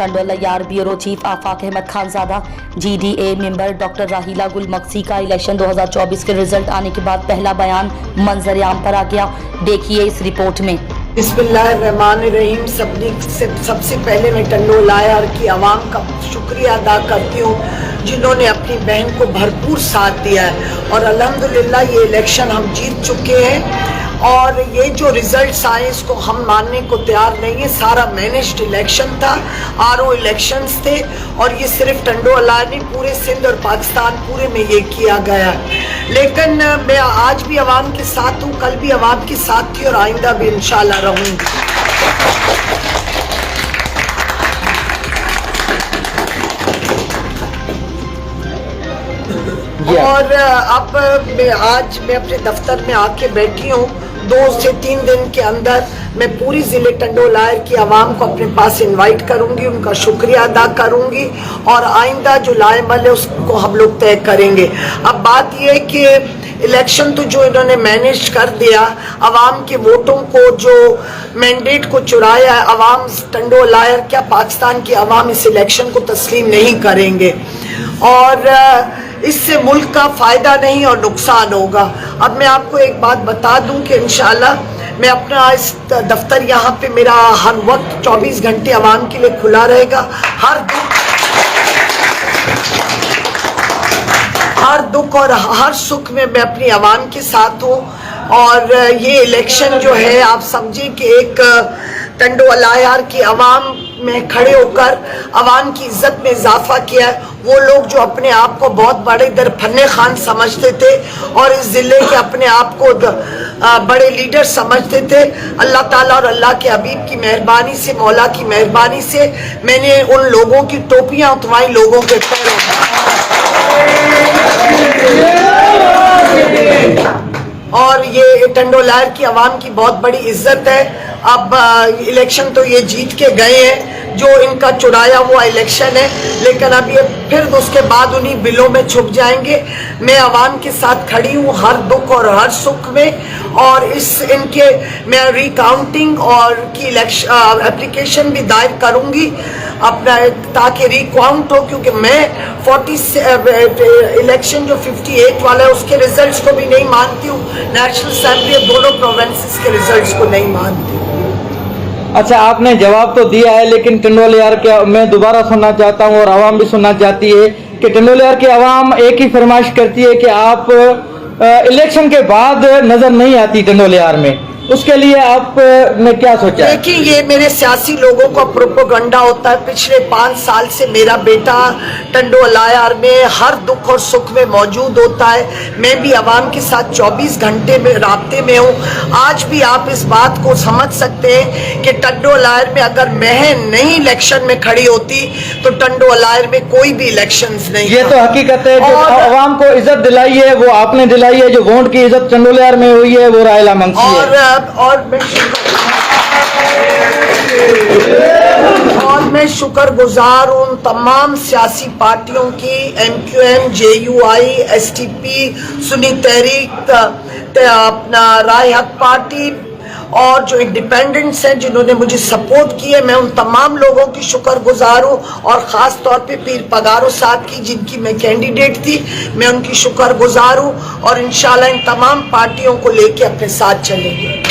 टंडोला यार bureau chief Afaq Ahmed Khanzada GDA member doctor Raheela Gul Maksi का election 2024 के रिजल्ट आने के बाद पहला बयान मंजर आम पर आ गया। देखिए इस रिपोर्ट में। बिस्मिल्लाहिर्रहमानिर्रहीम। सबसे पहले मैं टंडोला यार की आवाम का शुक्रिया अदा करती हूँ जिन्होंने अपनी बहन को भरपूर साथ दिया है और अल्हम्दुलिल्लाह ये इलेक्शन हम जीत चुके हैं। और ये जो रिजल्ट्स आए इसको हम मानने को तैयार नहीं है। सारा मैनेज्ड इलेक्शन था, RO इलेक्शंस थे और ये सिर्फ टंडोला नहीं पूरे सिंध और पाकिस्तान पूरे में ये किया गया। लेकिन मैं आज भी आवाम के साथ हूँ, कल भी आवाम के साथ थी और आइंदा भी इंशाल्लाह रहूँगी। और अब आज मैं अपने दफ्तर में आके बैठी हूँ। 2 से 3 दिन के अंदर मैं पूरी ज़िले टंडोला की आवाम को अपने पास इनवाइट करूँगी, उनका शुक्रिया अदा करूँगी और आइंदा जो लाएमल है उसको हम लोग तय करेंगे। अब बात यह है कि इलेक्शन तो जो इन्होंने मैनेज कर दिया, आवाम के वोटों को जो मैंडेट को चुराया है, आवाम टंडोला क्या पाकिस्तान की आवाम इस इलेक्शन को तस्लीम नहीं करेंगे और इससे मुल्क का फ़ायदा नहीं और नुकसान होगा। अब मैं आपको एक बात बता दूं कि इंशाल्लाह मैं अपना इस दफ्तर यहाँ पे मेरा हर वक्त 24 घंटे आवाम के लिए खुला रहेगा। हर दुख और हर सुख में मैं अपनी आवाम के साथ हूँ और ये इलेक्शन जो है आप समझें कि एक टंडोला यार की आवाम में खड़े होकर आवाम की इज्जत में इजाफा किया है। वो लोग जो अपने आप को बहुत बड़े दरफन्ने खान समझते थे और इस ज़िले के अपने आप को बड़े लीडर समझते थे, अल्लाह ताला और अल्लाह के हबीब की मेहरबानी से, मौला की मेहरबानी से मैंने उन लोगों की टोपियां उठवाई लोगों के पैरों और ये टंडोला की आवाम की बहुत बड़ी इज्जत है। अब इलेक्शन तो ये जीत के गए हैं, जो इनका चुराया हुआ इलेक्शन है, लेकिन अब ये फिर उसके बाद उन्हीं बिलों में छुप जाएंगे। मैं आवाम के साथ खड़ी हूँ हर दुख और हर सुख में और इनके मैं रिकाउंटिंग और की इलेक्शन एप्लीकेशन भी दायर करूँगी अपना ताकि रिकाउंट हो, क्योंकि मैं 40 इलेक्शन जो 58 वाला है उसके रिजल्ट्स को भी नहीं मानती हूँ, नेशनल असेंबली दोनों प्रोविंसेस के रिजल्ट्स को नहीं मानती। अच्छा, आपने जवाब तो दिया है, लेकिन टंडोला यार के मैं दोबारा सुनना चाहता हूँ और आवाम भी सुनना चाहती है कि टंडोला यार की आवाम एक ही फरमाइश करती है कि आप इलेक्शन के बाद नजर नहीं आती टंडोला यार में, उसके लिए आपने क्या सोचा? देखिए, ये मेरे सियासी लोगों का प्रोपेगेंडा होता है। पिछले 5 साल से मेरा बेटा टंडोला यार में हर दुख और सुख में मौजूद होता है। मैं भी आवाम के साथ 24 घंटे में राब्ते में हूँ। आज भी आप इस बात को समझ सकते हैं कि टंडोला यार में अगर मैं नहीं इलेक्शन में खड़ी होती तो टंडोला यार में कोई भी इलेक्शन नहीं। ये तो हकीकत है, जो आवाम को इज्जत दिलाई है वो आपने दिलाई है, जो वोट की इज्जत टंडोला यार में हुई है वो राहीला मंगसी है। और मैं शुक्रगुजार हूँ तमाम सियासी पार्टियों की, MQM, JUI, STP, सुन्नी तहरीक, अपना राय हक पार्टी और जो इंडिपेंडेंट्स हैं जिन्होंने मुझे सपोर्ट किए। मैं उन तमाम लोगों की शुक्रगुजार हूँ और ख़ास तौर पे पीर पगारो साहब की जिनकी मैं कैंडिडेट थी, मैं उनकी शुक्रगुजार हूँ और इंशाल्लाह इन तमाम पार्टियों को लेके अपने साथ चलेंगे।